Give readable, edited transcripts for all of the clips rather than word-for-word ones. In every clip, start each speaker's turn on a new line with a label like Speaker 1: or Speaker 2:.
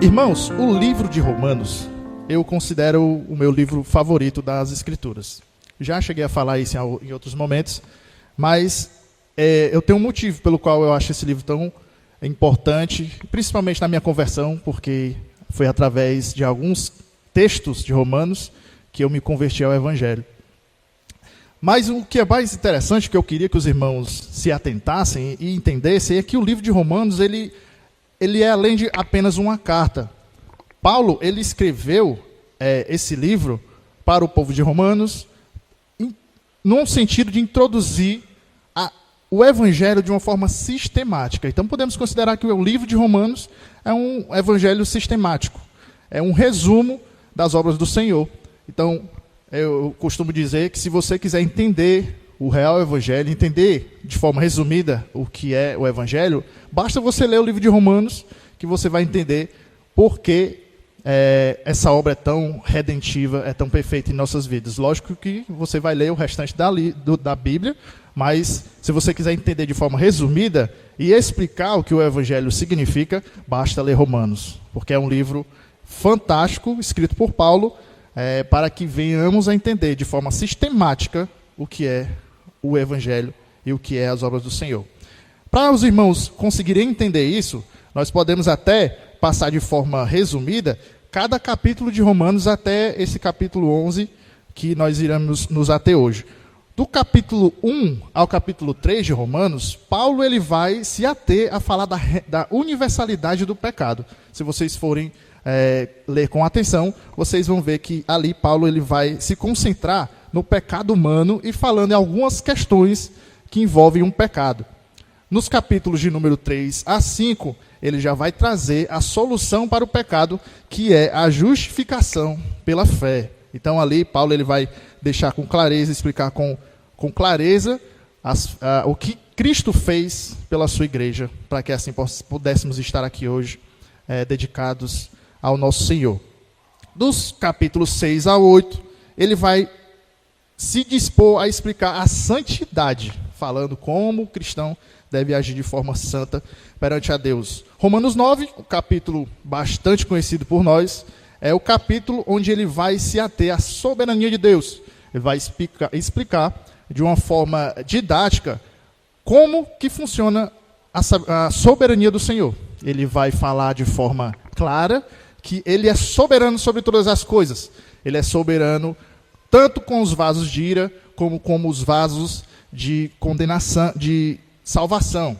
Speaker 1: Irmãos, o livro de Romanos, eu considero o meu livro favorito das Escrituras. Já cheguei a falar isso em outros momentos, mas eu tenho um motivo pelo qual eu acho esse livro tão importante, principalmente na minha conversão, porque foi através de alguns textos de Romanos que eu me converti ao Evangelho. Mas o que é mais interessante, que eu queria que os irmãos se atentassem e entendessem, é que o livro de Romanos, ele é além de apenas uma carta. Paulo, ele escreveu esse livro para o povo de Romanos, num sentido de introduzir o Evangelho de uma forma sistemática. Então, podemos considerar que o livro de Romanos é um evangelho sistemático. É um resumo das obras do Senhor. Então, eu costumo dizer que se você quiser entender o real Evangelho, entender de forma resumida o que é o Evangelho, basta você ler o livro de Romanos, que você vai entender por que essa obra é tão redentiva, é tão perfeita em nossas vidas. Lógico que você vai ler o restante da Bíblia, mas se você quiser entender de forma resumida e explicar o que o Evangelho significa, basta ler Romanos, porque é um livro fantástico, escrito por Paulo, para que venhamos a entender de forma sistemática o que é o Evangelho e o que é as obras do Senhor. Para os irmãos conseguirem entender isso, nós podemos até passar de forma resumida cada capítulo de Romanos até esse capítulo 11 que nós iremos nos ater hoje. Do capítulo 1 ao capítulo 3 de Romanos, Paulo ele vai se ater a falar da universalidade do pecado. Se vocês forem ler com atenção, vocês vão ver que ali Paulo ele vai se concentrar no pecado humano e falando em algumas questões que envolvem um pecado. Nos capítulos de número 3 a 5, ele já vai trazer a solução para o pecado, que é a justificação pela fé. Então ali Paulo ele vai deixar com clareza, explicar com clareza o que Cristo fez pela sua igreja, para que assim pudéssemos estar aqui hoje dedicados ao nosso Senhor. Dos capítulos 6 a 8, ele vai se dispor a explicar a santidade, falando como o cristão deve agir de forma santa perante a Deus. Romanos 9, um capítulo bastante conhecido por nós, é o capítulo onde ele vai se ater à soberania de Deus. Ele vai explicar de uma forma didática como que funciona a soberania do Senhor. Ele vai falar de forma clara que ele é soberano sobre todas as coisas. Ele é soberano tanto com os vasos de ira, como os vasos de condenação, de salvação.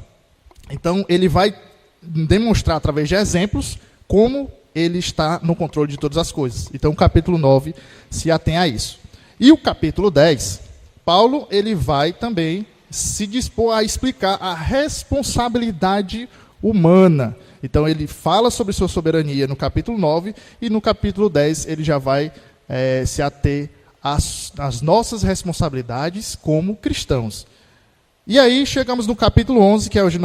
Speaker 1: Então, ele vai demonstrar através de exemplos como ele está no controle de todas as coisas. Então, o capítulo 9 se atém a isso. E o capítulo 10, Paulo ele vai também se dispor a explicar a responsabilidade humana. Então, ele fala sobre sua soberania no capítulo 9 e no capítulo 10 ele já vai se ater às nossas responsabilidades como cristãos. E aí chegamos no capítulo 11, que é onde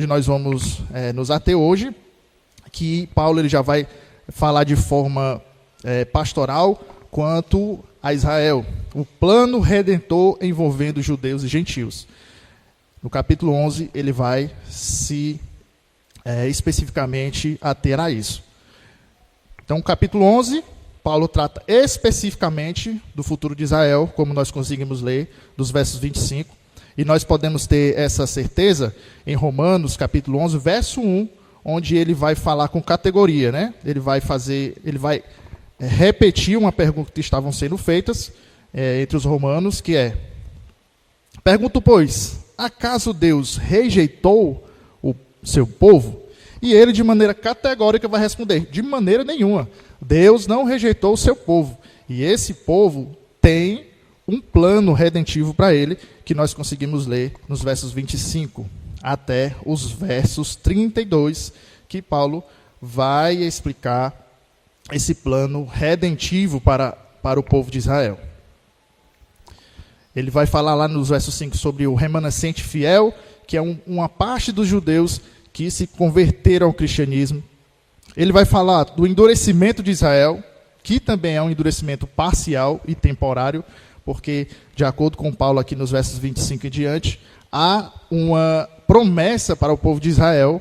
Speaker 1: nós vamos nos ater hoje, que Paulo ele já vai falar de forma pastoral quanto a Israel, o plano redentor envolvendo judeus e gentios. No capítulo 11, ele vai se especificamente ater a isso. Então, capítulo 11, Paulo trata especificamente do futuro de Israel, como nós conseguimos ler, dos versos 25. E nós podemos ter essa certeza em Romanos, capítulo 11, verso 1, onde ele vai falar com categoria, né? Ele vai repetir uma pergunta que estavam sendo feitas entre os romanos, que é: pergunto, pois, acaso Deus rejeitou o seu povo? E ele, de maneira categórica, vai responder: de maneira nenhuma. Deus não rejeitou o seu povo. E esse povo tem um plano redentivo para ele, que nós conseguimos ler nos versos 25 até os versos 32, que Paulo vai explicar esse plano redentivo para o povo de Israel. Ele vai falar lá nos versos 5 sobre o remanescente fiel, que é uma parte dos judeus que se converteram ao cristianismo. Ele vai falar do endurecimento de Israel, que também é um endurecimento parcial e temporário, porque, de acordo com Paulo aqui nos versos 25 e diante, há uma promessa para o povo de Israel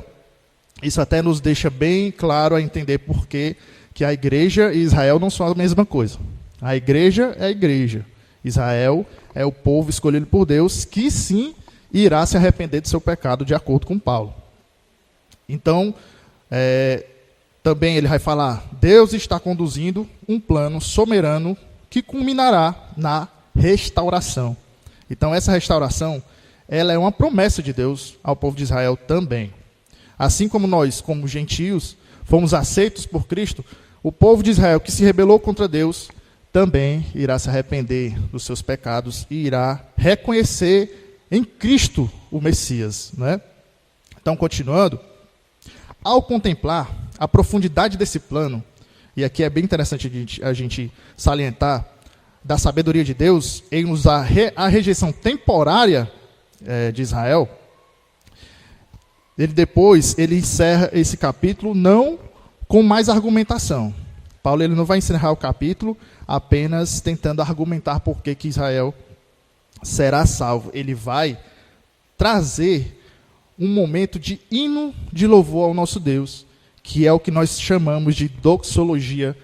Speaker 1: Isso até nos deixa bem claro a entender por que a igreja e Israel não são a mesma coisa. A igreja é a igreja. Israel é o povo escolhido por Deus, que sim irá se arrepender do seu pecado, de acordo com Paulo. Então, também ele vai falar, Deus está conduzindo um plano soberano que culminará na restauração. Então, essa restauração, ela é uma promessa de Deus ao povo de Israel também. Assim como nós, como gentios, fomos aceitos por Cristo, o povo de Israel que se rebelou contra Deus também irá se arrepender dos seus pecados e irá reconhecer em Cristo o Messias, né? Então, continuando, ao contemplar a profundidade desse plano, e aqui é bem interessante a gente salientar, da sabedoria de Deus em usar a rejeição temporária de Israel, ele encerra esse capítulo não com mais argumentação. Paulo ele não vai encerrar o capítulo apenas tentando argumentar por que Israel será salvo. Ele vai trazer um momento de hino de louvor ao nosso Deus, que é o que nós chamamos de doxologia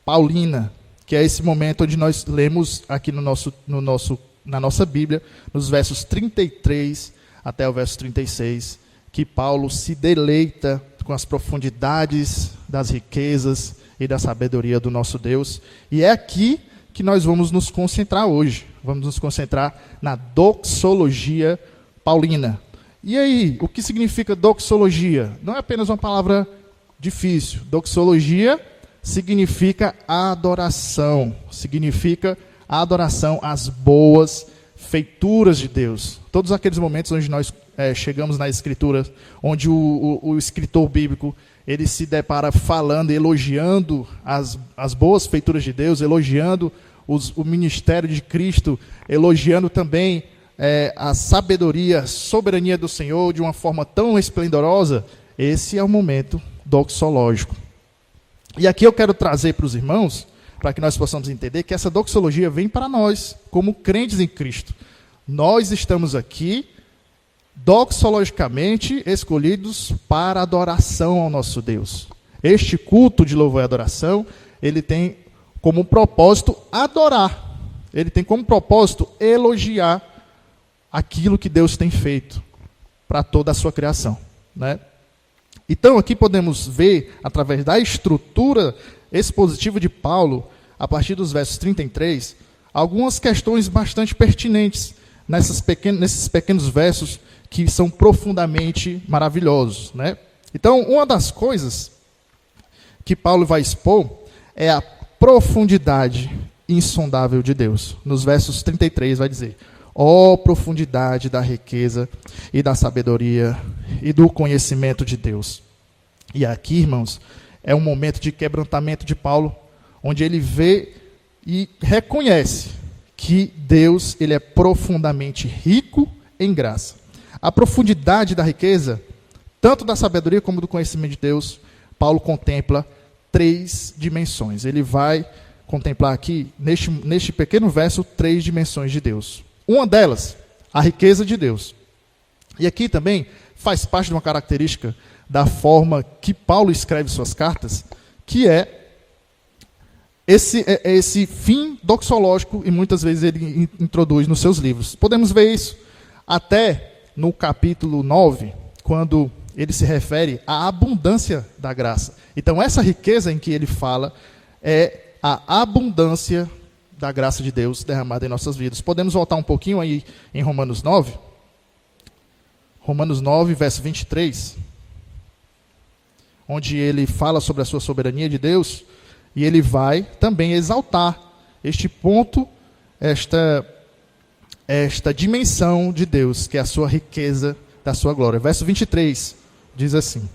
Speaker 1: paulina, que é esse momento onde nós lemos aqui na nossa Bíblia, nos versos 33 até o verso 36, que Paulo se deleita com as profundidades das riquezas e da sabedoria do nosso Deus. E é aqui que nós vamos nos concentrar hoje. Vamos nos concentrar na doxologia paulina. E aí, o que significa doxologia? Não é apenas uma palavra difícil. Doxologia significa adoração. Significa a adoração às boas feituras de Deus. Todos aqueles momentos onde nós chegamos na Escritura, onde o escritor bíblico ele se depara falando, elogiando as boas feituras de Deus, elogiando o ministério de Cristo, elogiando também a sabedoria, a soberania do Senhor de uma forma tão esplendorosa. Esse é o momento doxológico. E aqui eu quero trazer para os irmãos, para que nós possamos entender que essa doxologia vem para nós, como crentes em Cristo. Nós estamos aqui doxologicamente escolhidos para adoração ao nosso Deus. Este culto de louvor e adoração, ele tem como propósito adorar. Ele tem como propósito elogiar aquilo que Deus tem feito para toda a sua criação, né? Então, aqui podemos ver, através da estrutura expositiva de Paulo, a partir dos versos 33, algumas questões bastante pertinentes nesses pequenos versos que são profundamente maravilhosos, né? Então, uma das coisas que Paulo vai expor é a profundidade insondável de Deus. Nos versos 33 vai dizer: ó profundidade da riqueza e da sabedoria e do conhecimento de Deus. E aqui, irmãos, é um momento de quebrantamento de Paulo, onde ele vê e reconhece que Deus ele é profundamente rico em graça. A profundidade da riqueza, tanto da sabedoria como do conhecimento de Deus, Paulo contempla 3 dimensões. Ele vai contemplar aqui, neste pequeno verso, 3 dimensões de Deus. Uma delas, a riqueza de Deus. E aqui também faz parte de uma característica da forma que Paulo escreve suas cartas, que é esse fim doxológico, e muitas vezes ele introduz nos seus livros. Podemos ver isso até no capítulo 9, quando ele se refere à abundância da graça. Então, essa riqueza em que ele fala é a abundância da graça de Deus derramada em nossas vidas. Podemos voltar um pouquinho aí em Romanos 9? Romanos 9, verso 23, onde ele fala sobre a sua soberania de Deus, e ele vai também exaltar este ponto, esta dimensão de Deus, que é a sua riqueza da sua glória. Verso 23 diz assim: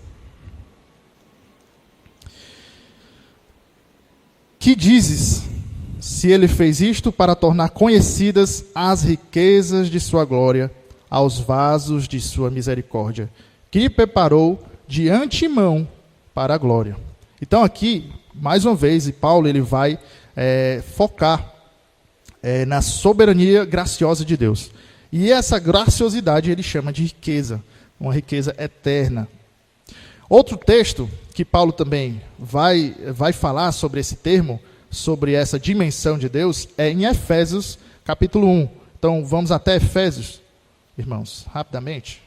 Speaker 1: que dizes, se ele fez isto para tornar conhecidas as riquezas de sua glória aos vasos de sua misericórdia, que preparou de antemão para a glória. Então aqui, mais uma vez, e Paulo ele vai focar na soberania graciosa de Deus. E essa graciosidade ele chama de riqueza, uma riqueza eterna. Outro texto que Paulo também vai falar sobre esse termo, sobre essa dimensão de Deus, é em Efésios, capítulo 1. Então, vamos até Efésios, irmãos, rapidamente.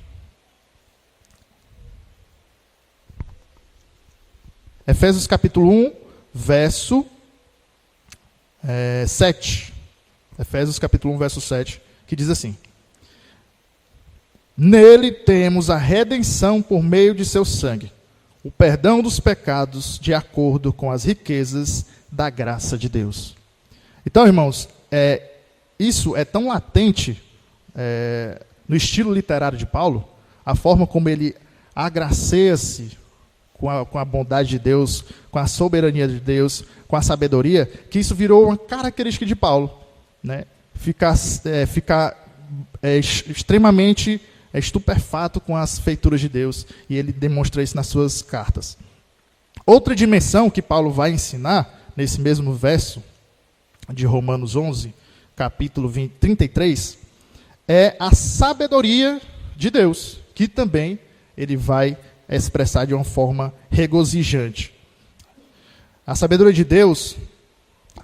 Speaker 1: Efésios, capítulo 1, verso 7. Efésios, capítulo 1, verso 7, que diz assim: Nele temos a redenção por meio de seu sangue, o perdão dos pecados de acordo com as riquezas da graça de Deus. Então, irmãos, isso é tão latente no estilo literário de Paulo, a forma como ele agracia-se com a bondade de Deus, com a soberania de Deus, com a sabedoria, que isso virou uma característica de Paulo, né? Ficar extremamente estupefato com as feituras de Deus, e ele demonstra isso nas suas cartas. Outra dimensão que Paulo vai ensinar, nesse mesmo verso de Romanos 11, capítulo 33, é a sabedoria de Deus, que também ele vai expressar de uma forma regozijante. A sabedoria de Deus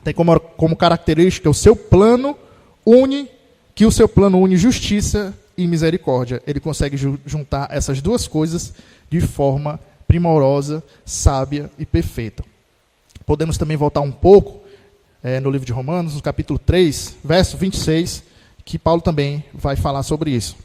Speaker 1: tem como característica o seu plano une justiça e misericórdia. Ele consegue juntar essas duas coisas de forma primorosa, sábia e perfeita. Podemos também voltar um pouco no livro de Romanos, no capítulo 3, verso 26, que Paulo também vai falar sobre isso.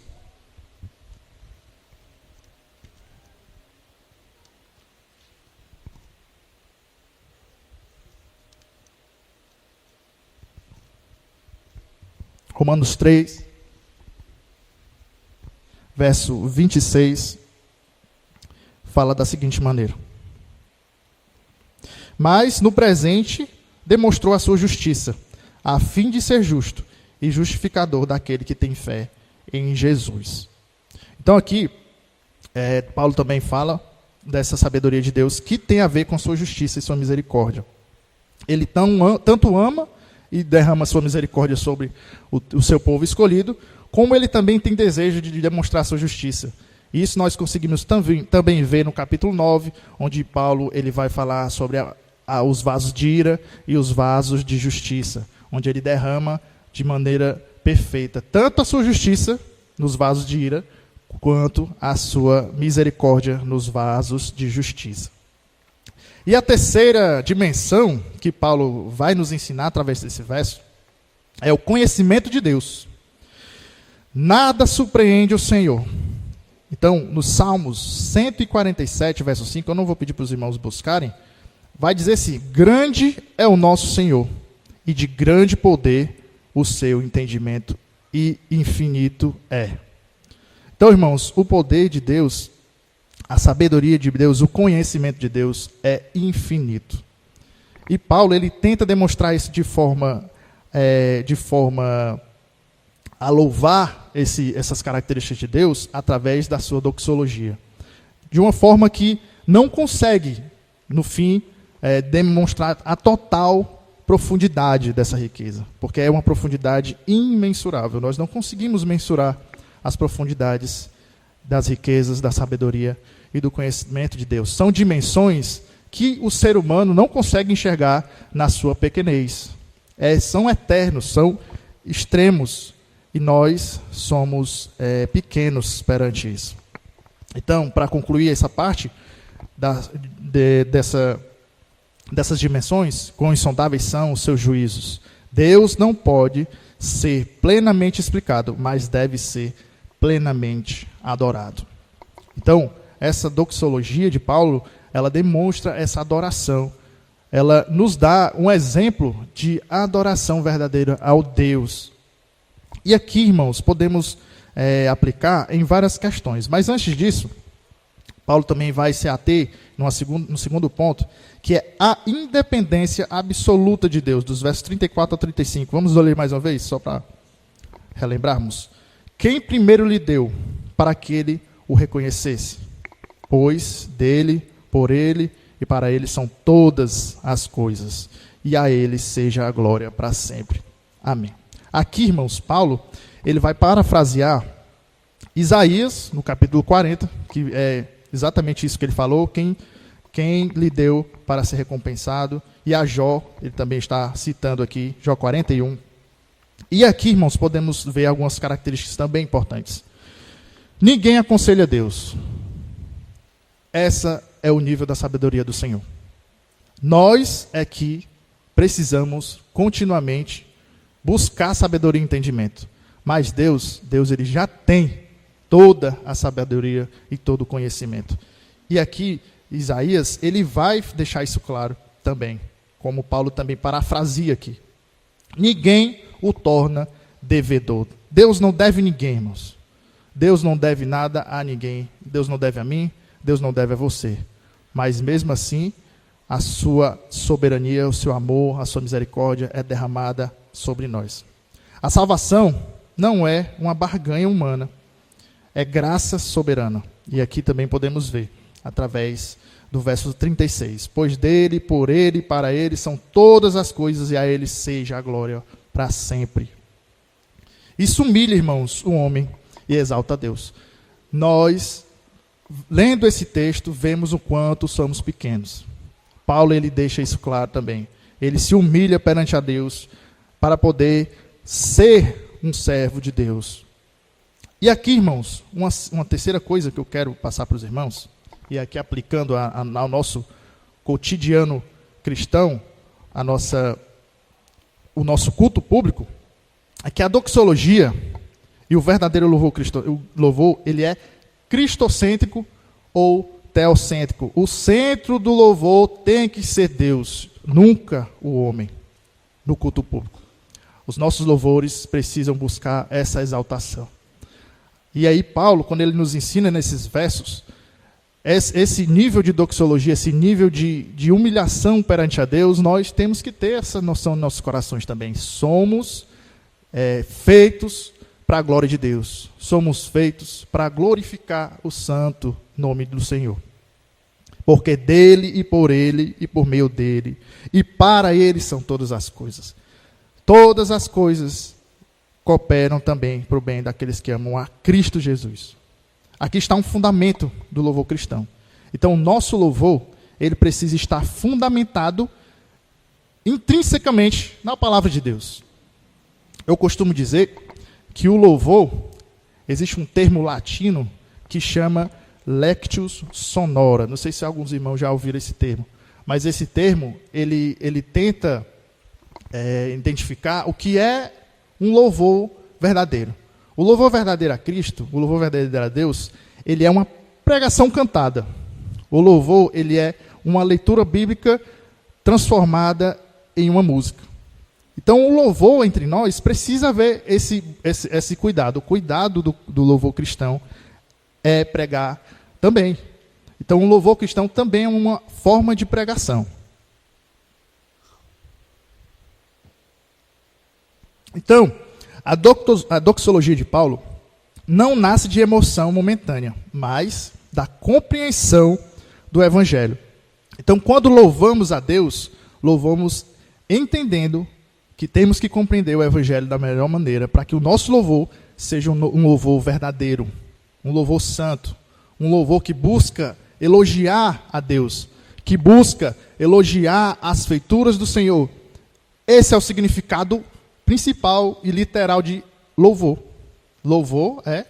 Speaker 1: Romanos 3, verso 26, fala da seguinte maneira: Mas, no presente, demonstrou a sua justiça, a fim de ser justo e justificador daquele que tem fé em Jesus. Então aqui, Paulo também fala dessa sabedoria de Deus que tem a ver com sua justiça e sua misericórdia. Ele tanto ama e derrama sua misericórdia sobre o seu povo escolhido, como ele também tem desejo de demonstrar sua justiça. E isso nós conseguimos também ver no capítulo 9, onde Paulo ele vai falar sobre os vasos de ira e os vasos de justiça, onde ele derrama de maneira perfeita tanto a sua justiça nos vasos de ira, quanto a sua misericórdia nos vasos de justiça. E a terceira dimensão que Paulo vai nos ensinar através desse verso é o conhecimento de Deus. Nada surpreende o Senhor. Então, nos Salmos 147, verso 5, eu não vou pedir para os irmãos buscarem, vai dizer assim: grande é o nosso Senhor, e de grande poder o seu entendimento, e infinito é. Então, irmãos, o poder de Deus, a sabedoria de Deus, o conhecimento de Deus é infinito. E Paulo, ele tenta demonstrar isso de forma a louvar essas características de Deus através da sua doxologia. De uma forma que não consegue, no fim, demonstrar a total profundidade dessa riqueza, porque é uma profundidade imensurável. Nós não conseguimos mensurar as profundidades das riquezas, da sabedoria e do conhecimento de Deus. São dimensões que o ser humano não consegue enxergar na sua pequenez. São eternos, são extremos, e nós somos pequenos perante isso. Então, para concluir essa parte dessas dimensões, quão insondáveis são os seus juízos. Deus não pode ser plenamente explicado, mas deve ser plenamente adorado. Então, essa doxologia de Paulo, ela demonstra essa adoração. Ela nos dá um exemplo de adoração verdadeira ao Deus. E aqui, irmãos, podemos aplicar em várias questões. Mas antes disso, Paulo também vai se ater no segundo ponto, que é a independência absoluta de Deus, dos versos 34 a 35. Vamos ler mais uma vez, só para relembrarmos. Quem primeiro lhe deu para que ele o reconhecesse? Pois dele, por ele e para ele são todas as coisas, e a ele seja a glória para sempre. Amém. Aqui, irmãos, Paulo, ele vai parafrasear Isaías, no capítulo 40, que exatamente isso que ele falou, quem lhe deu para ser recompensado. E a Jó, ele também está citando aqui, Jó 41. E aqui, irmãos, podemos ver algumas características também importantes. Ninguém aconselha Deus. Essa é o nível da sabedoria do Senhor. Nós é que precisamos continuamente buscar sabedoria e entendimento. Mas Deus ele já tem toda a sabedoria e todo o conhecimento. E aqui, Isaías, ele vai deixar isso claro também, como Paulo também parafrasia aqui. Ninguém o torna devedor. Deus não deve ninguém, irmãos. Deus não deve nada a ninguém. Deus não deve a mim, Deus não deve a você. Mas mesmo assim, a sua soberania, o seu amor, a sua misericórdia é derramada sobre nós. A salvação não é uma barganha humana, é graça soberana. E aqui também podemos ver, através do verso 36. Pois dele, por ele, para ele são todas as coisas, e a ele seja a glória para sempre. Isso humilha, irmãos, o homem e exalta a Deus. Nós, lendo esse texto, vemos o quanto somos pequenos. Paulo, ele deixa isso claro também. Ele se humilha perante a Deus para poder ser um servo de Deus. E aqui, irmãos, uma terceira coisa que eu quero passar para os irmãos, e aqui aplicando ao nosso cotidiano cristão, o nosso culto público, é que a doxologia e o verdadeiro louvor, ele é cristocêntrico ou teocêntrico. O centro do louvor tem que ser Deus, nunca o homem, no culto público. Os nossos louvores precisam buscar essa exaltação. E aí Paulo, quando ele nos ensina nesses versos, esse nível de doxologia, esse nível de humilhação perante a Deus, nós temos que ter essa noção nos nossos corações também. Somos feitos para a glória de Deus. Somos feitos para glorificar o santo nome do Senhor. Porque dele e por meio dele e para ele são todas as coisas. Todas as coisas cooperam também para o bem daqueles que amam a Cristo Jesus. Aqui está um fundamento do louvor cristão. Então, o nosso louvor, ele precisa estar fundamentado intrinsecamente na palavra de Deus. Eu costumo dizer que o louvor, existe um termo latino que chama lectio sonora. Não sei se alguns irmãos já ouviram esse termo, mas esse termo, ele tenta identificar o que é um louvor verdadeiro. O louvor verdadeiro a Cristo, o louvor verdadeiro a Deus, ele é uma pregação cantada. O louvor, ele é uma leitura bíblica transformada em uma música. Então, o louvor entre nós precisa haver esse cuidado. O cuidado do louvor cristão é pregar também. Então, o louvor cristão também é uma forma de pregação. Então, a doxologia de Paulo não nasce de emoção momentânea, mas da compreensão do Evangelho. Então, quando louvamos a Deus, louvamos entendendo que temos que compreender o Evangelho da melhor maneira, para que o nosso louvor seja um louvor verdadeiro, um louvor santo, um louvor que busca elogiar a Deus, que busca elogiar as feituras do Senhor. Esse é o significado principal e literal de louvor. Louvor é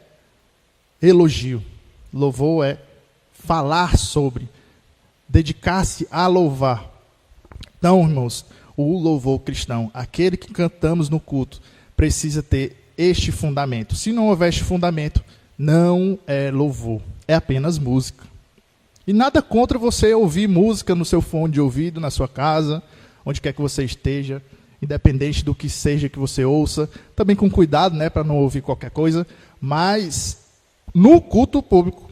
Speaker 1: elogio. Louvor é falar sobre, dedicar-se a louvar. Então, irmãos, o louvor cristão, aquele que cantamos no culto, precisa ter este fundamento. Se não houver este fundamento, não é louvor, é apenas música. E nada contra você ouvir música no seu fone de ouvido, na sua casa, onde quer que você esteja, independente do que seja que você ouça, também com cuidado, para não ouvir qualquer coisa, mas no culto público,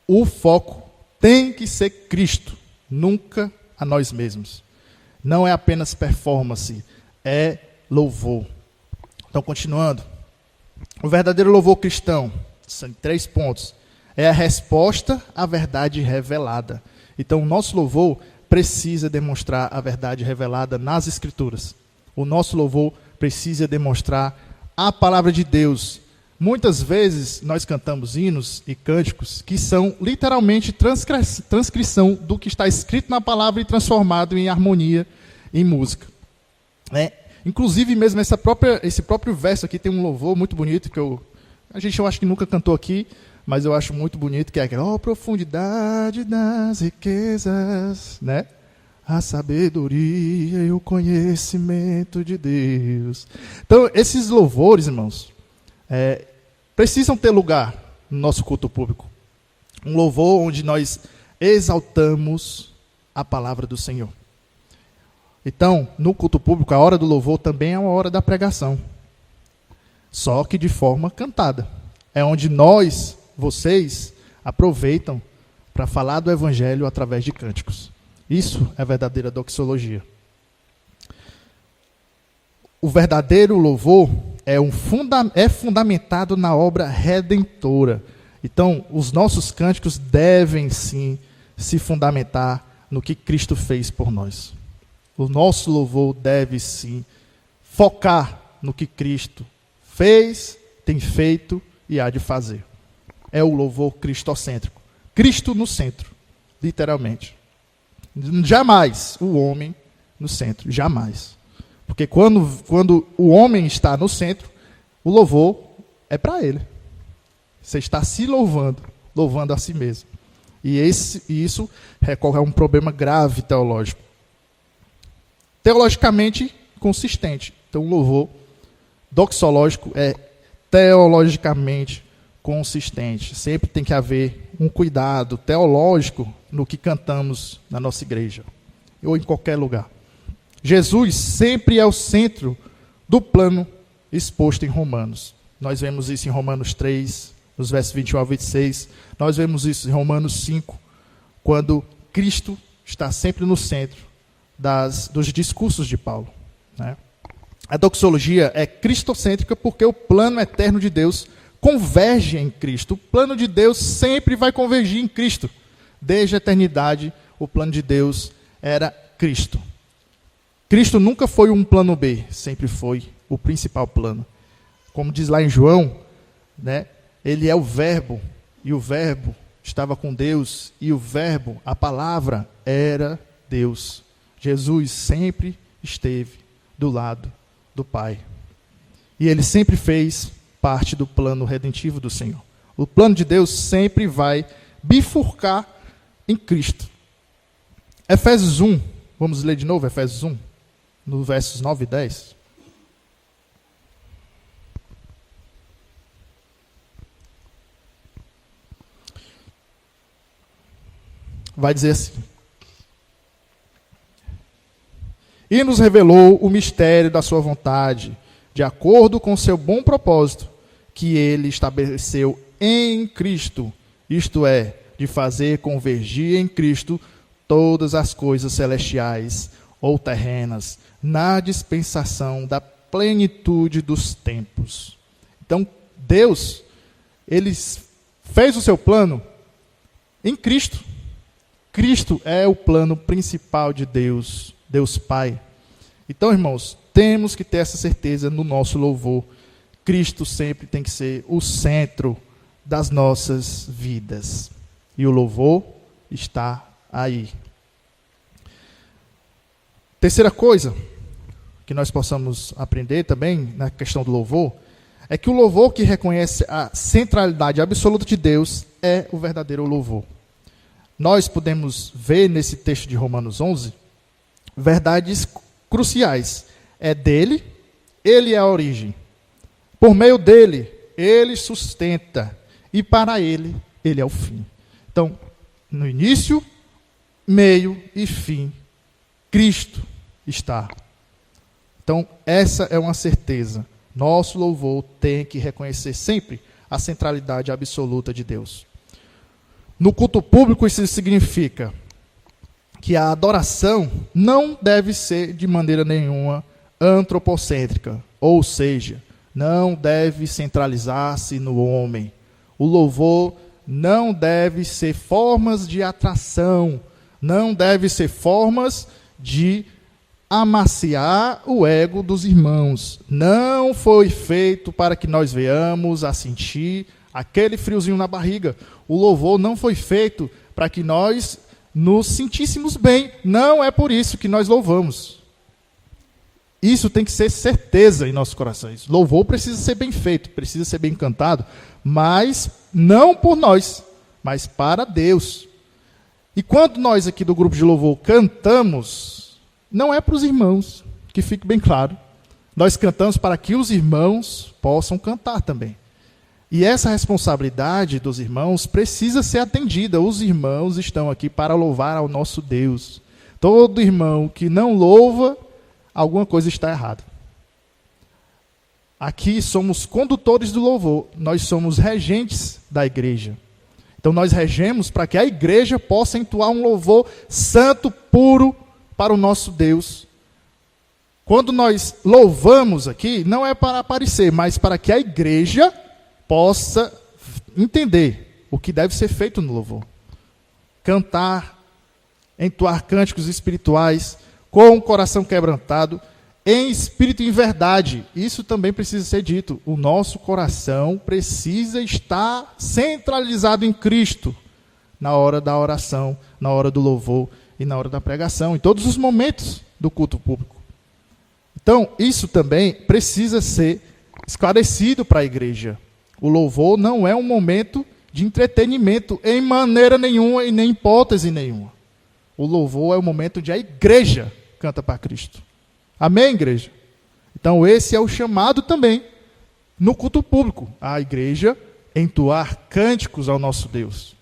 Speaker 1: o foco tem que ser Cristo, nunca a nós mesmos. Não é apenas performance, é louvor. Então, continuando, o verdadeiro louvor cristão, são 3 pontos, é a resposta à verdade revelada. Então, o nosso louvor precisa demonstrar a verdade revelada nas Escrituras. O nosso louvor precisa demonstrar a palavra de Deus Muitas vezes nós cantamos hinos e cânticos que são literalmente transcrição do que está escrito na palavra e transformado em harmonia, em música. Inclusive mesmo esse próprio verso aqui tem um louvor muito bonito que eu acho que nunca cantou aqui, mas eu acho muito bonito, que é aquela profundidade das riquezas, né? A sabedoria e o conhecimento de Deus. Então, esses louvores, irmãos, precisam ter lugar no nosso culto público. Um louvor onde nós exaltamos a palavra do Senhor. Então, no culto público, a hora do louvor também é uma hora da pregação. Só que de forma cantada. É onde vocês, aproveitam para falar do evangelho através de cânticos. Isso é verdadeira doxologia. O verdadeiro louvor é fundamentado na obra redentora. Então, os nossos cânticos devem sim se fundamentar no que Cristo fez por nós. O nosso louvor deve sim focar no que Cristo fez, tem feito e há de fazer. É o louvor cristocêntrico. Cristo no centro, literalmente. Jamais o homem no centro, jamais. Porque quando o homem está no centro, o louvor é para ele. Você está se louvando a si mesmo. E isso recorre a um problema grave teológico. Teologicamente consistente. Então o louvor doxológico é teologicamente consistente. Sempre tem que haver um cuidado teológico no que cantamos na nossa igreja, ou em qualquer lugar. Jesus sempre é o centro do plano exposto em Romanos. Nós vemos isso em Romanos 3, nos versos 21 a 26. Nós vemos isso em Romanos 5, quando Cristo está sempre no centro dos discursos de Paulo, né? A doxologia é cristocêntrica porque o plano eterno de Deus converge em Cristo. O plano de Deus sempre vai convergir em Cristo. Desde a eternidade, o plano de Deus era Cristo. Cristo nunca foi um plano B, sempre foi o principal plano. Como diz lá em João, né, ele é o Verbo, e o Verbo estava com Deus, e o Verbo, a palavra, era Deus. Jesus sempre esteve do lado do Pai. E ele sempre fez parte do plano redentivo do Senhor. O plano de Deus sempre vai bifurcar em Cristo. Efésios 1, vamos ler de novo Efésios 1, no versos 9 e 10. Vai dizer assim: e nos revelou o mistério da sua vontade, de acordo com seu bom propósito, que ele estabeleceu em Cristo, isto é, de fazer convergir em Cristo todas as coisas celestiais ou terrenas, na dispensação da plenitude dos tempos. Então, Deus, ele fez o seu plano em Cristo. Cristo é o plano principal de Deus, Deus Pai. Então, irmãos, temos que ter essa certeza no nosso louvor. Cristo sempre tem que ser o centro das nossas vidas. E o louvor está aí. Terceira coisa que nós possamos aprender também na questão do louvor é que o louvor que reconhece a centralidade absoluta de Deus é o verdadeiro louvor. Nós podemos ver nesse texto de Romanos 11 verdades cruciais. É dele, ele é a origem. Por meio dele, ele sustenta. E para ele, ele é o fim. Então, no início, meio e fim, Cristo está. Então, essa é uma certeza. Nosso louvor tem que reconhecer sempre a centralidade absoluta de Deus. No culto público, isso significa que a adoração não deve ser de maneira nenhuma antropocêntrica, ou seja, não deve centralizar-se no homem. O louvor não deve ser formas de atração, não deve ser formas de amaciar o ego dos irmãos. Não foi feito para que nós venhamos a sentir aquele friozinho na barriga. O louvor não foi feito para que nós nos sentíssemos bem. Não é por isso que nós louvamos. Isso tem que ser certeza em nossos corações. Louvor precisa ser bem feito, precisa ser bem cantado, mas não por nós, mas para Deus. E quando nós aqui do grupo de louvor cantamos, não é para os irmãos, que fique bem claro. Nós cantamos para que os irmãos possam cantar também. E essa responsabilidade dos irmãos precisa ser atendida. Os irmãos estão aqui para louvar ao nosso Deus. Todo irmão que não louva, alguma coisa está errada. Aqui somos condutores do louvor, nós somos regentes da igreja. Então nós regemos para que a igreja possa entoar um louvor santo, puro, para o nosso Deus. Quando nós louvamos aqui, não é para aparecer, mas para que a igreja possa entender o que deve ser feito no louvor. Cantar, entoar cânticos espirituais, com o coração quebrantado, em espírito e em verdade. Isso também precisa ser dito. O nosso coração precisa estar centralizado em Cristo na hora da oração, na hora do louvor e na hora da pregação, em todos os momentos do culto público. Então, isso também precisa ser esclarecido para a igreja. O louvor não é um momento de entretenimento em maneira nenhuma e nem hipótese nenhuma. O louvor é o momento onde a igreja canta para Cristo. Amém, igreja? Então, esse é o chamado também no culto público. A igreja entoar cânticos ao nosso Deus.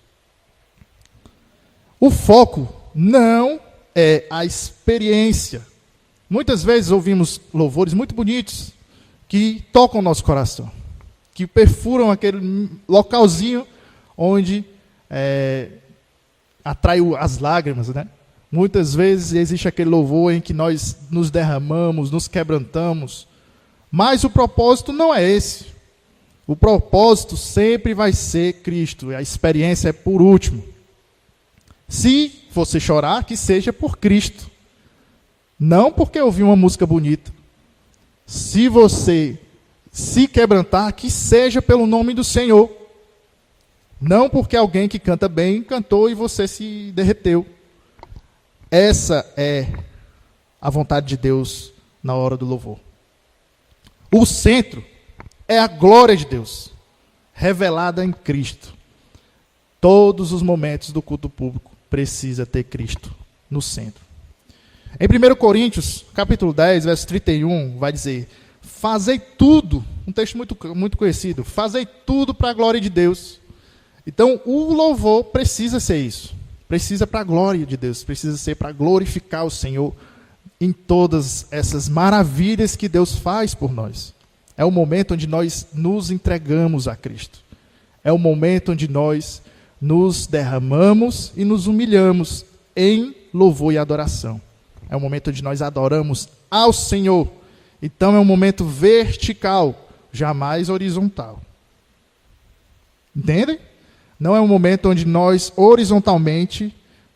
Speaker 1: O foco não é a experiência. Muitas vezes ouvimos louvores muito bonitos que tocam o nosso coração, que perfuram aquele localzinho onde atrai as lágrimas, né? Muitas vezes existe aquele louvor em que nós nos derramamos, nos quebrantamos, mas o propósito não é esse. O propósito sempre vai ser Cristo, a experiência é por último. Se você chorar, que seja por Cristo, não porque ouviu uma música bonita. Se você se quebrantar, que seja pelo nome do Senhor, não porque alguém que canta bem cantou e você se derreteu. Essa é a vontade de Deus na hora do louvor. O centro é a glória de Deus, revelada em Cristo. Todos os momentos do culto público precisa ter Cristo no centro. Em 1 Coríntios, capítulo 10, verso 31, vai dizer: fazei tudo, um texto muito conhecido, fazei tudo para a glória de Deus. Então, o louvor precisa ser isso. Precisa para a glória de Deus, precisa ser para glorificar o Senhor em todas essas maravilhas que Deus faz por nós. É o momento onde nós nos entregamos a Cristo. É o momento onde nós nos derramamos e nos humilhamos em louvor e adoração. É o momento onde nós adoramos ao Senhor. Então é um momento vertical, jamais horizontal. Entendem? Não é um momento onde nós horizontalmente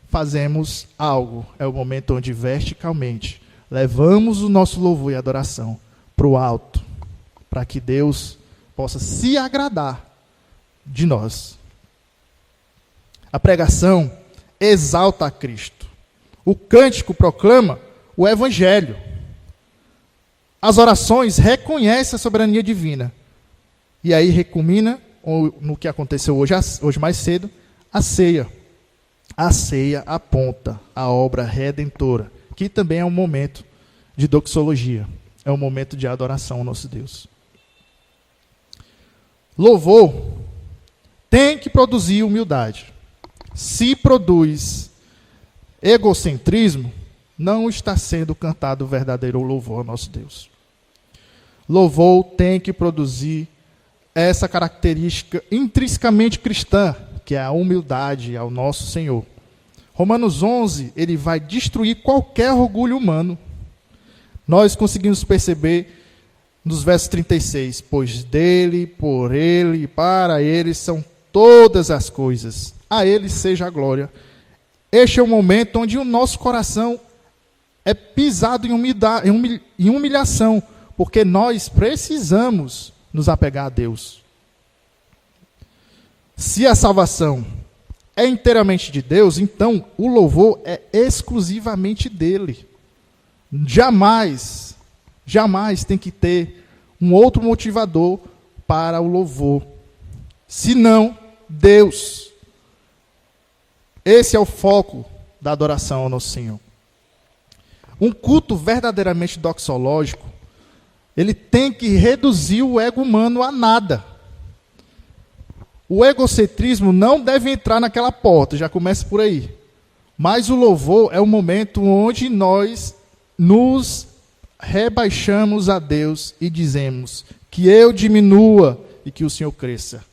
Speaker 1: fazemos algo. É o momento onde verticalmente levamos o nosso louvor e adoração para o alto, para que Deus possa se agradar de nós. A pregação exalta a Cristo. O cântico proclama o Evangelho. As orações reconhecem a soberania divina. E aí recumina no que aconteceu hoje mais cedo, a ceia. A ceia aponta a obra redentora, que também é um momento de doxologia, é um momento de adoração ao nosso Deus. Louvor tem que produzir humildade. Se produz egocentrismo, não está sendo cantado o verdadeiro louvor ao nosso Deus. Louvor tem que produzir essa característica intrinsecamente cristã, que é a humildade ao nosso Senhor. Romanos 11, ele vai destruir qualquer orgulho humano. Nós conseguimos perceber nos versos 36, pois dele, por ele e para ele são todas as coisas. A ele seja a glória. Este é o momento onde o nosso coração é pisado em humilhação, porque nós precisamos nos apegar a Deus. Se a salvação é inteiramente de Deus, então o louvor é exclusivamente dele. Jamais tem que ter um outro motivador para o louvor, senão Deus. Esse é o foco da adoração ao nosso Senhor. Um culto verdadeiramente doxológico, ele tem que reduzir o ego humano a nada. O egocentrismo não deve entrar naquela porta, já começa por aí. Mas o louvor é o momento onde nós nos rebaixamos a Deus e dizemos que eu diminua e que o Senhor cresça.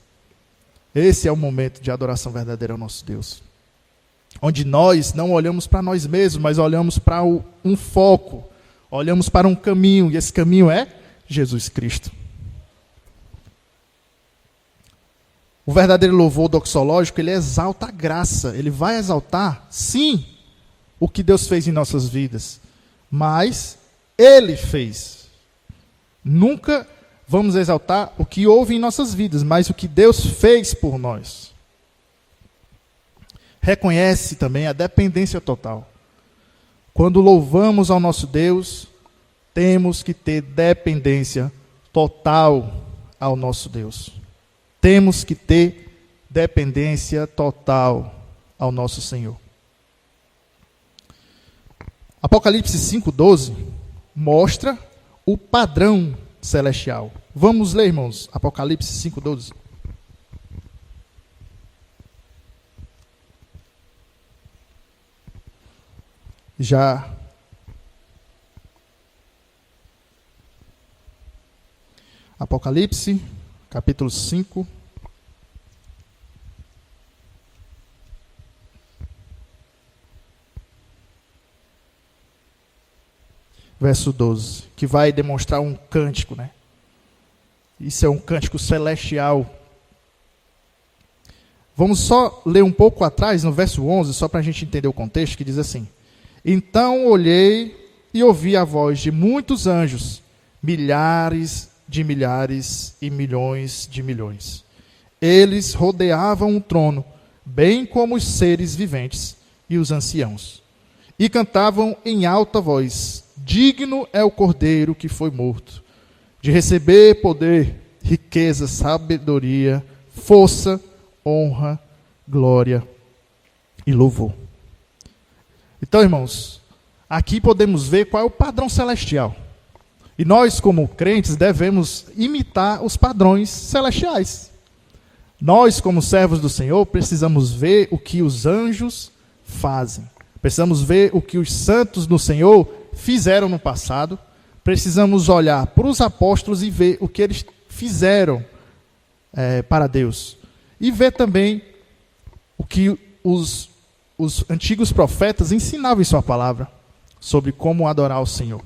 Speaker 1: Esse é o momento de adoração verdadeira ao nosso Deus. Onde nós não olhamos para nós mesmos, mas olhamos para um foco, olhamos para um caminho, e esse caminho é Jesus Cristo. O verdadeiro louvor doxológico, ele exalta a graça, ele vai exaltar, sim, o que Deus fez em nossas vidas, mas ele fez. Nunca vamos exaltar o que houve em nossas vidas, mas o que Deus fez por nós. Reconhece também a dependência total. Quando louvamos ao nosso Deus, temos que ter dependência total ao nosso Deus. Temos que ter dependência total ao nosso Senhor. Apocalipse 5:12 mostra o padrão celestial. Vamos ler, irmãos, Apocalipse 5:12. Já Apocalipse, capítulo 5, verso 12, que vai demonstrar um cântico, né? Isso é um cântico celestial. Vamos só ler um pouco atrás, no verso 11, só para a gente entender o contexto, que diz assim: Então olhei e ouvi a voz de muitos anjos, milhares de milhares e milhões de milhões. Eles rodeavam o trono, bem como os seres viventes e os anciãos, e cantavam em alta voz: Digno é o Cordeiro que foi morto, de receber poder, riqueza, sabedoria, força, honra, glória e louvor. Então, irmãos, aqui podemos ver qual é o padrão celestial. E nós, como crentes, devemos imitar os padrões celestiais. Nós, como servos do Senhor, precisamos ver o que os anjos fazem. Precisamos ver o que os santos do Senhor fizeram no passado. Precisamos olhar para os apóstolos e ver o que eles fizeram para Deus. E ver também o que os antigos profetas ensinavam em sua palavra sobre como adorar o Senhor.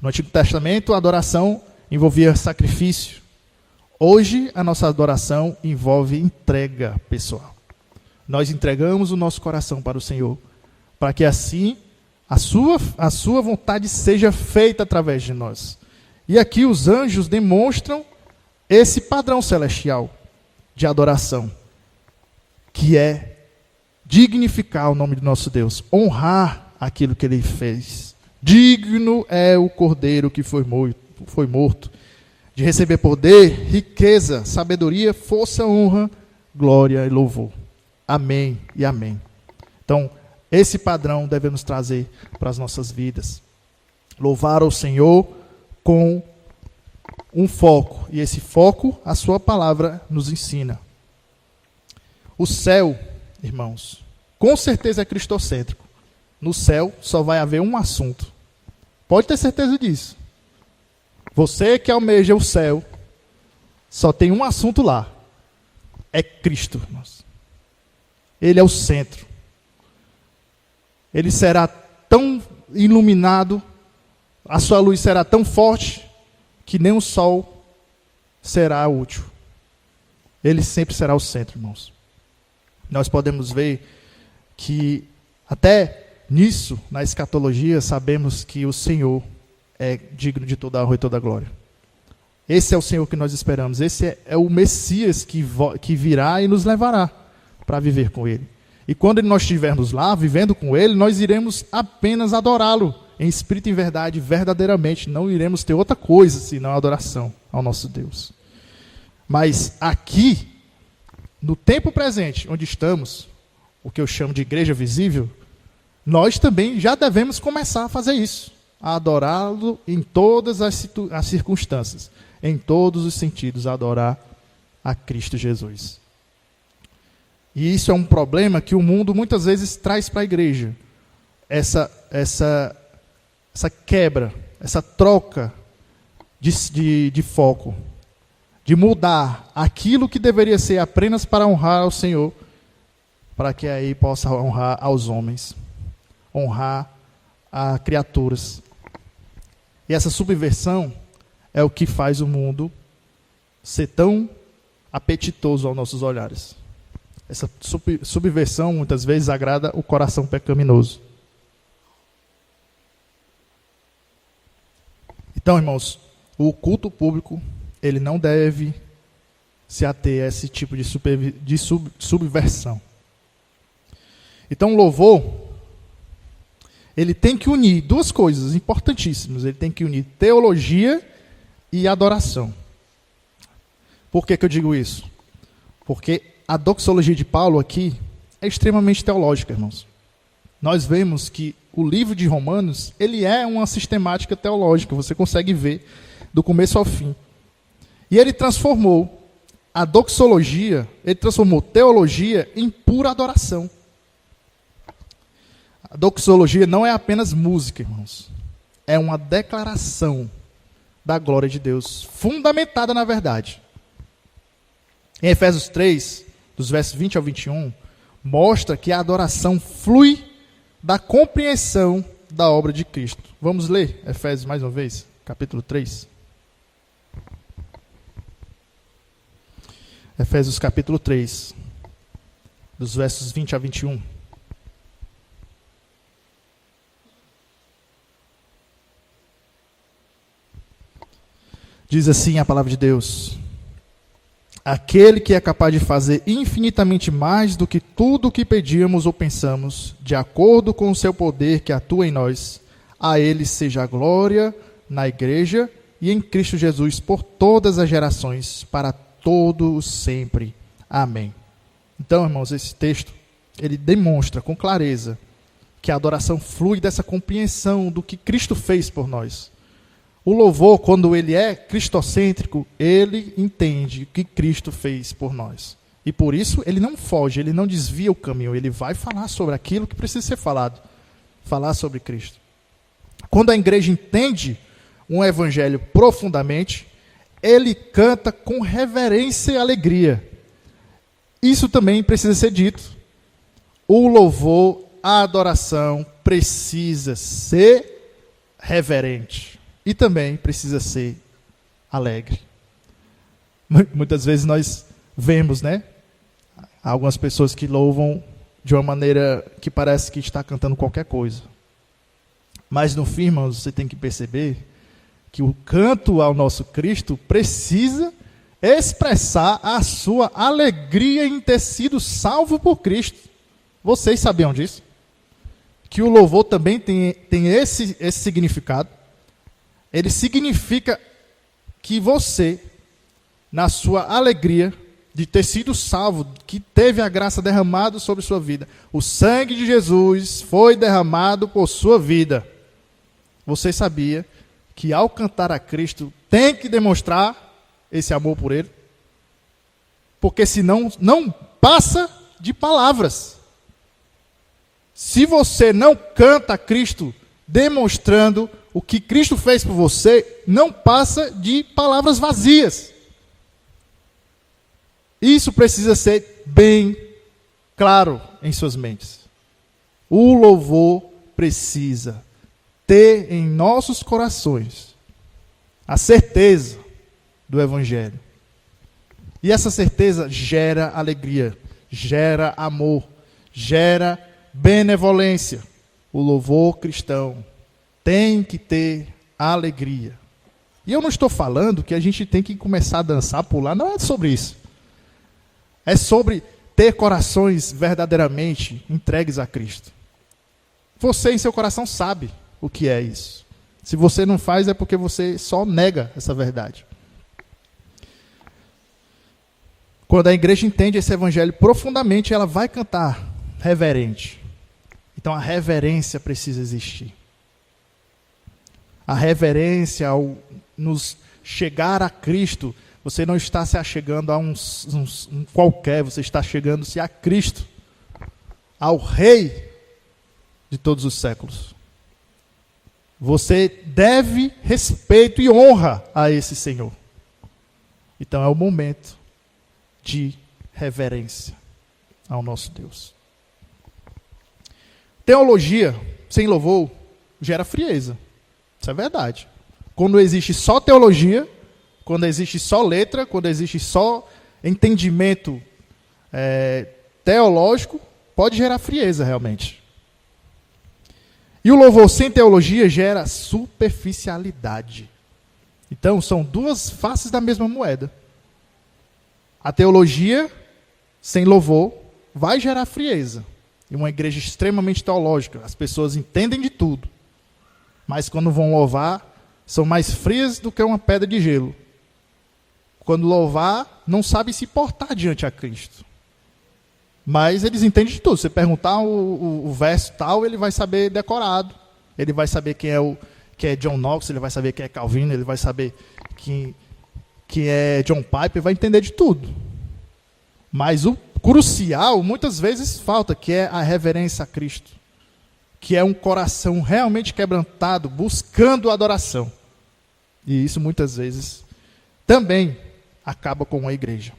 Speaker 1: No Antigo Testamento, a adoração envolvia sacrifício. Hoje, a nossa adoração envolve entrega pessoal. Nós entregamos o nosso coração para o Senhor, para que assim a sua vontade seja feita através de nós. E aqui os anjos demonstram esse padrão celestial de adoração, que é dignificar o nome do nosso Deus, honrar aquilo que Ele fez. Digno é o Cordeiro que foi morto, de receber poder, riqueza, sabedoria, força, honra, glória e louvor. Amém e amém. Então, esse padrão devemos trazer para as nossas vidas. Louvar ao Senhor com um foco, e esse foco, a sua palavra nos ensina. O céu, irmãos, com certeza é cristocêntrico. No céu só vai haver um assunto. Pode ter certeza disso. Você que almeja o céu, só tem um assunto lá. É Cristo, irmãos. Ele é o centro. Ele será tão iluminado, a sua luz será tão forte, que nem o sol será útil. Ele sempre será o centro, irmãos. Nós podemos ver que até nisso, na escatologia, sabemos que o Senhor é digno de toda a honra e toda a glória. Esse é o Senhor que nós esperamos. Esse é o Messias que virá e nos levará para viver com Ele. E quando nós estivermos lá, vivendo com Ele, nós iremos apenas adorá-lo, em espírito e em verdade, verdadeiramente. Não iremos ter outra coisa, senão a adoração ao nosso Deus. Mas aqui, no tempo presente, onde estamos, o que eu chamo de igreja visível, nós também já devemos começar a fazer isso. A adorá-lo em todas as circunstâncias, em todos os sentidos, a adorar a Cristo Jesus. E isso é um problema que o mundo muitas vezes traz para a igreja. Essa quebra, essa troca de foco, de mudar aquilo que deveria ser apenas para honrar ao Senhor, para que aí possa honrar aos homens, honrar a criaturas. E essa subversão é o que faz o mundo ser tão apetitoso aos nossos olhares. Essa subversão, muitas vezes, agrada o coração pecaminoso. Então, irmãos, o culto público, ele não deve se ater a esse tipo de subversão. Então, o louvor, ele tem que unir duas coisas importantíssimas. Ele tem que unir teologia e adoração. Por que eu digo isso? Porque a doxologia de Paulo aqui é extremamente teológica, irmãos. Nós vemos que o livro de Romanos, ele é uma sistemática teológica, você consegue ver do começo ao fim. E ele transformou a doxologia, ele transformou teologia em pura adoração. A doxologia não é apenas música, irmãos. É uma declaração da glória de Deus, fundamentada na verdade. Em Efésios 3, dos versos 20 ao 21, mostra que a adoração flui da compreensão da obra de Cristo. Vamos ler Efésios mais uma vez, capítulo 3. Efésios capítulo 3, dos versos 20 a 21. Diz assim a palavra de Deus: aquele que é capaz de fazer infinitamente mais do que tudo o que pedíamos ou pensamos, de acordo com o seu poder que atua em nós, a ele seja a glória na igreja e em Cristo Jesus por todas as gerações, para todos sempre. Amém. Então, irmãos, esse texto, ele demonstra com clareza que a adoração flui dessa compreensão do que Cristo fez por nós. O louvor, quando ele é cristocêntrico, ele entende o que Cristo fez por nós. E por isso ele não foge, ele não desvia o caminho, ele vai falar sobre aquilo que precisa ser falado. Falar sobre Cristo. Quando a igreja entende um evangelho profundamente, ele canta com reverência e alegria. Isso também precisa ser dito. O louvor, a adoração precisa ser reverente. E também precisa ser alegre. Muitas vezes nós vemos, né? Algumas pessoas que louvam de uma maneira que parece que está cantando qualquer coisa. Mas no fim, irmãos, você tem que perceber que o canto ao nosso Cristo precisa expressar a sua alegria em ter sido salvo por Cristo. Vocês sabiam disso? Que o louvor também tem esse significado. Ele significa que você, na sua alegria de ter sido salvo, que teve a graça derramada sobre sua vida, o sangue de Jesus foi derramado por sua vida. Você sabia que ao cantar a Cristo tem que demonstrar esse amor por Ele? Porque senão não passa de palavras. Se você não canta a Cristo demonstrando o que Cristo fez por você, não passa de palavras vazias. Isso precisa ser bem claro em suas mentes. O louvor precisa ter em nossos corações a certeza do Evangelho. E essa certeza gera alegria, gera amor, gera benevolência. O louvor cristão tem que ter alegria. E eu não estou falando que a gente tem que começar a dançar, pular, não é sobre isso. É sobre ter corações verdadeiramente entregues a Cristo. Você em seu coração sabe o que é isso. Se você não faz é porque você só nega essa verdade. Quando a igreja entende esse evangelho profundamente, ela vai cantar reverente. Então a reverência precisa existir. A reverência ao nos chegar a Cristo, você não está se achegando a um qualquer, você está chegando-se a Cristo, ao Rei de todos os séculos. Você deve respeito e honra a esse Senhor. Então é o momento de reverência ao nosso Deus. Teologia sem louvor gera frieza. Isso é verdade. Quando existe só teologia, quando existe só letra, quando existe só entendimento teológico, pode gerar frieza realmente. E o louvor sem teologia gera superficialidade. Então, são duas faces da mesma moeda. A teologia sem louvor vai gerar frieza. E uma igreja extremamente teológica, as pessoas entendem de tudo. Mas quando vão louvar, são mais frias do que uma pedra de gelo. Quando louvar, não sabem se portar diante a Cristo. Mas eles entendem de tudo. Se você perguntar o verso tal, ele vai saber decorado. Ele vai saber quem é John Knox, ele vai saber quem é Calvino, ele vai saber quem é John Piper, vai entender de tudo. Mas o crucial, muitas vezes, falta, que é a reverência a Cristo. Que é um coração realmente quebrantado, buscando adoração. E isso, muitas vezes, também acaba com a igreja.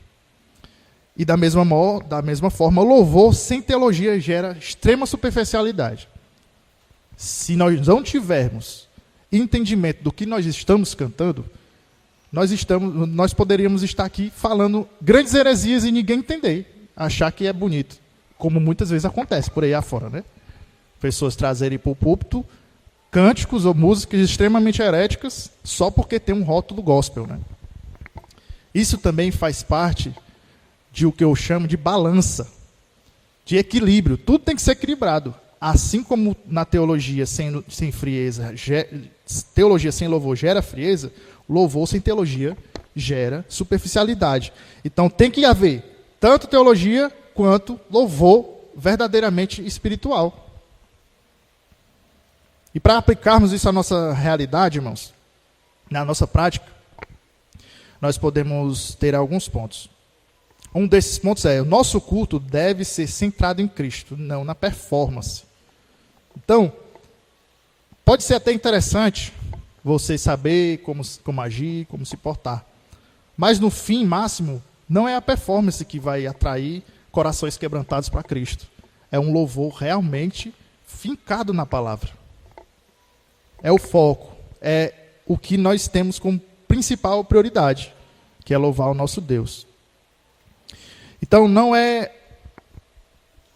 Speaker 1: E da mesma forma, o louvor sem teologia gera extrema superficialidade. Se nós não tivermos entendimento do que nós estamos cantando, nós poderíamos estar aqui falando grandes heresias e ninguém entender, achar que é bonito, como muitas vezes acontece por aí afora, né? Pessoas trazerem para o púlpito cânticos ou músicas extremamente heréticas só porque tem um rótulo gospel, né? Isso também faz parte de o que eu chamo de balança, de equilíbrio. Tudo tem que ser equilibrado. Assim como na teologia sem frieza, teologia sem louvor gera frieza, louvor sem teologia gera superficialidade. Então tem que haver tanto teologia quanto louvor verdadeiramente espiritual. E para aplicarmos isso à nossa realidade, irmãos, na nossa prática, nós podemos ter alguns pontos. Um desses pontos é: o nosso culto deve ser centrado em Cristo, não na performance. Então, pode ser até interessante você saber como agir, como se portar. Mas no fim máximo, não é a performance que vai atrair corações quebrantados para Cristo. É um louvor realmente fincado na palavra. É o foco, é o que nós temos como principal prioridade, que é louvar o nosso Deus. Então não é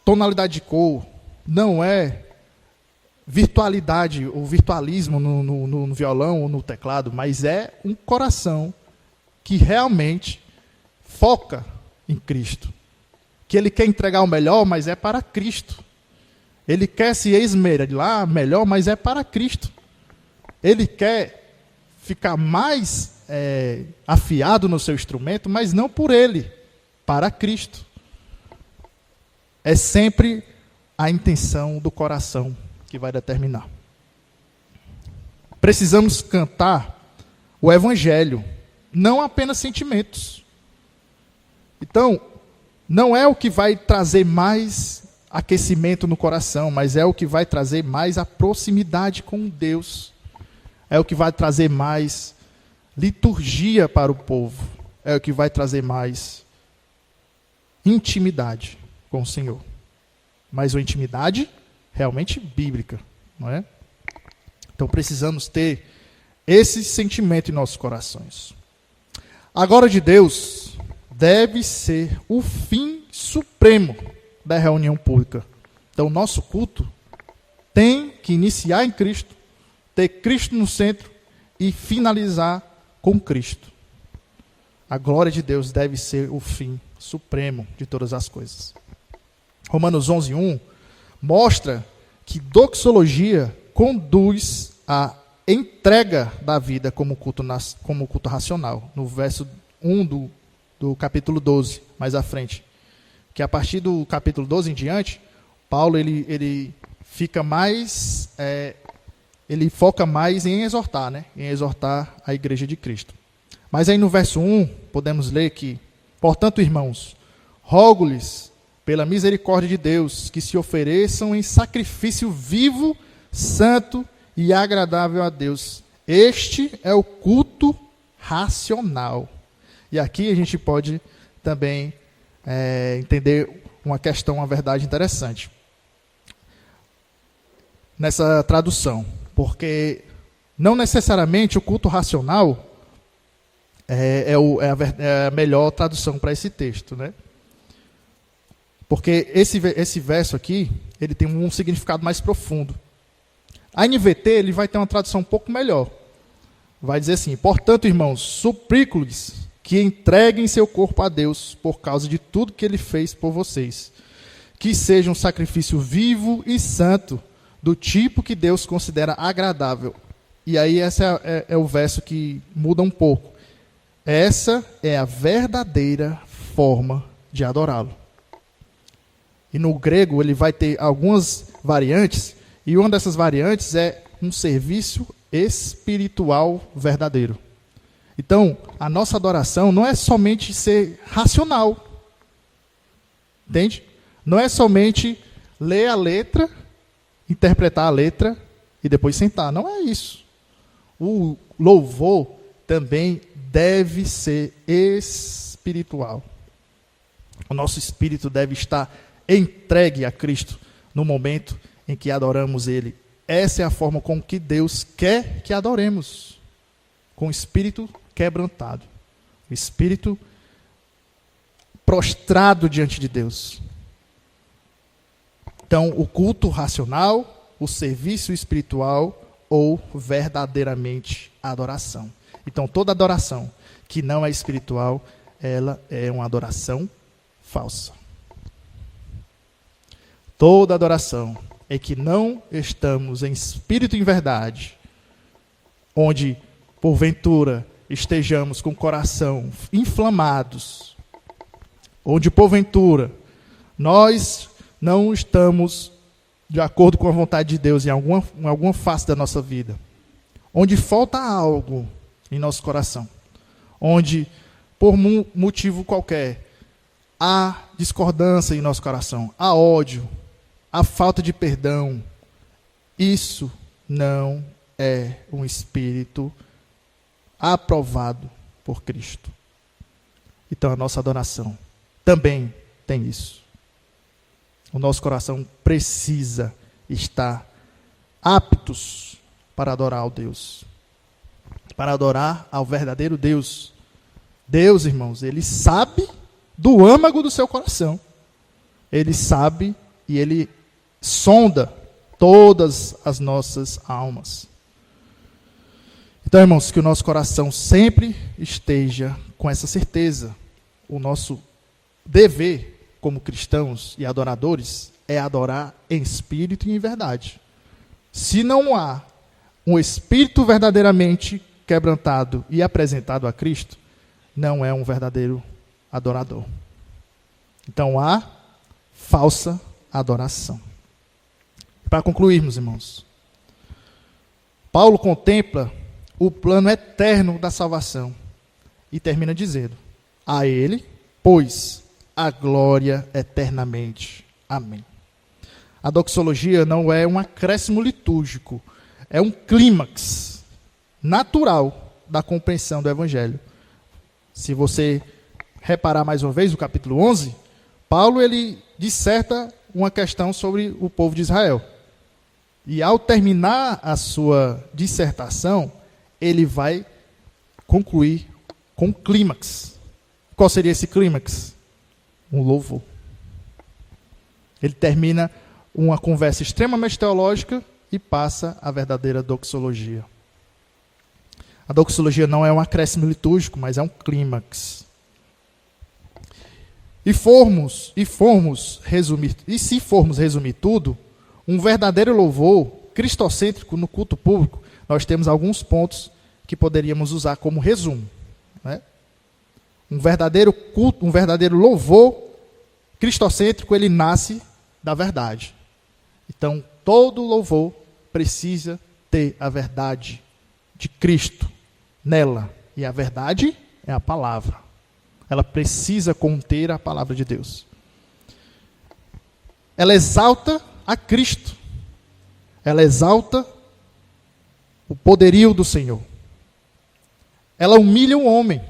Speaker 1: tonalidade de cor, não é virtualidade ou virtualismo no violão ou no teclado, mas é um coração que realmente foca em Cristo. Que ele quer entregar o melhor, mas é para Cristo. Ele quer se esmerar melhor, mas é para Cristo. Ele quer ficar mais afiado no seu instrumento, mas não por ele, para Cristo. É sempre a intenção do coração que vai determinar. Precisamos cantar o Evangelho, não apenas sentimentos. Então, não é o que vai trazer mais aquecimento no coração, mas é o que vai trazer mais a proximidade com Deus. É o que vai trazer mais liturgia para o povo. É o que vai trazer mais intimidade com o Senhor. Mas uma intimidade realmente bíblica, não é? Então precisamos ter esse sentimento em nossos corações. A glória de Deus deve ser o fim supremo da reunião pública. Então nosso culto tem que iniciar em Cristo, ter Cristo no centro e finalizar com Cristo. A glória de Deus deve ser o fim supremo de todas as coisas. Romanos 11:1 mostra que doxologia conduz à entrega da vida como culto racional. No verso 1 do capítulo 12, mais à frente. Que a partir do capítulo 12 em diante, Paulo ele fica mais, ele foca mais em exortar, né? Em exortar a igreja de Cristo. Mas aí no verso 1, podemos ler que, portanto, irmãos, rogo-lhes, pela misericórdia de Deus, que se ofereçam em sacrifício vivo, santo e agradável a Deus. Este é o culto racional. E aqui a gente pode também entender uma questão, uma verdade interessante nessa tradução. Porque não necessariamente o culto racional é a melhor tradução para esse texto, né? Porque esse verso aqui, ele tem um significado mais profundo. A NVT, ele vai ter uma tradução um pouco melhor. Vai dizer assim: portanto, irmãos, suplico-lhes que entreguem seu corpo a Deus por causa de tudo que ele fez por vocês. Que seja um sacrifício vivo e santo, do tipo que Deus considera agradável. E aí esse é o verso que muda um pouco. Essa é a verdadeira forma de adorá-lo. E no grego ele vai ter algumas variantes, e uma dessas variantes é um serviço espiritual verdadeiro. Então, a nossa adoração não é somente ser racional. Entende? Não é somente ler a letra, interpretar a letra e depois sentar. Não é isso. O louvor também deve ser espiritual. O nosso espírito deve estar entregue a Cristo no momento em que adoramos Ele. Essa é a forma com que Deus quer que adoremos. Com o espírito quebrantado. O espírito prostrado diante de Deus. Então, o culto racional, o serviço espiritual ou verdadeiramente a adoração. Então, toda adoração que não é espiritual, ela é uma adoração falsa. Toda adoração é que não estamos em espírito e em verdade, onde, porventura, estejamos com o coração inflamados, onde, porventura, nós não estamos de acordo com a vontade de Deus em alguma face da nossa vida, onde falta algo em nosso coração, onde, por motivo qualquer, há discordância em nosso coração, há ódio, há falta de perdão, isso não é um espírito aprovado por Cristo. Então a nossa adoração também tem isso. O nosso coração precisa estar aptos para adorar ao Deus, para adorar ao verdadeiro Deus. Deus, irmãos, Ele sabe do âmago do seu coração. Ele sabe e Ele sonda todas as nossas almas. Então, irmãos, que o nosso coração sempre esteja com essa certeza. O nosso dever como cristãos e adoradores é adorar em espírito e em verdade. Se não há um espírito verdadeiramente quebrantado e apresentado a Cristo, não é um verdadeiro adorador. Então há falsa adoração. Para concluirmos, irmãos, Paulo contempla o plano eterno da salvação e termina dizendo: a Ele, pois, a glória eternamente. Amém. A doxologia não é um acréscimo litúrgico, é um clímax natural da compreensão do Evangelho. Se você reparar mais uma vez o capítulo 11, Paulo ele disserta uma questão sobre o povo de Israel. E ao terminar a sua dissertação, ele vai concluir com um clímax. Qual seria esse clímax? Um louvor. Ele termina uma conversa extremamente teológica e passa a verdadeira doxologia. A doxologia não é um acréscimo litúrgico, mas é um clímax. E se formos resumir tudo, um verdadeiro louvor cristocêntrico no culto público, nós temos alguns pontos que poderíamos usar como resumo, né? Um verdadeiro culto, um verdadeiro louvor cristocêntrico, ele nasce da verdade. Então, todo louvor precisa ter a verdade de Cristo nela. E a verdade é a palavra. Ela precisa conter a palavra de Deus. Ela exalta a Cristo. Ela exalta o poderio do Senhor. Ela humilha o homem.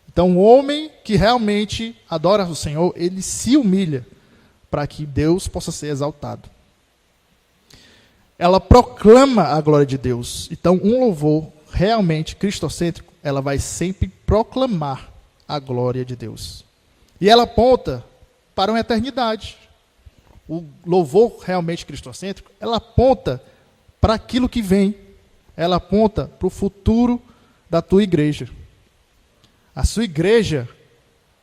Speaker 1: Então, o homem que realmente adora o Senhor, ele se humilha para que Deus possa ser exaltado. Ela proclama a glória de Deus. Então, um louvor realmente cristocêntrico, ela vai sempre proclamar a glória de Deus. E ela aponta para uma eternidade. O louvor realmente cristocêntrico, ela aponta para aquilo que vem. Ela aponta para o futuro da tua igreja. A sua igreja,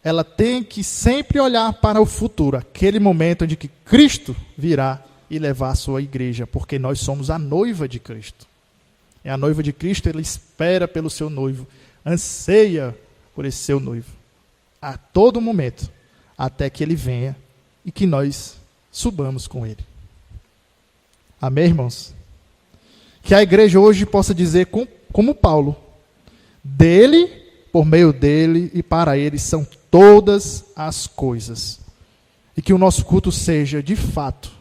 Speaker 1: ela tem que sempre olhar para o futuro, aquele momento em que Cristo virá e levar a sua igreja, porque nós somos a noiva de Cristo. E a noiva de Cristo, ela espera pelo seu noivo, anseia por esse seu noivo, a todo momento, até que ele venha e que nós subamos com ele. Amém, irmãos? Que a igreja hoje possa dizer, como Paulo, dele, por meio dele e para ele são todas as coisas. E que o nosso culto seja, de fato,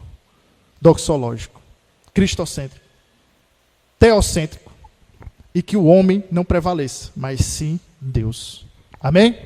Speaker 1: doxológico, cristocêntrico, teocêntrico, e que o homem não prevaleça, mas sim Deus. Amém?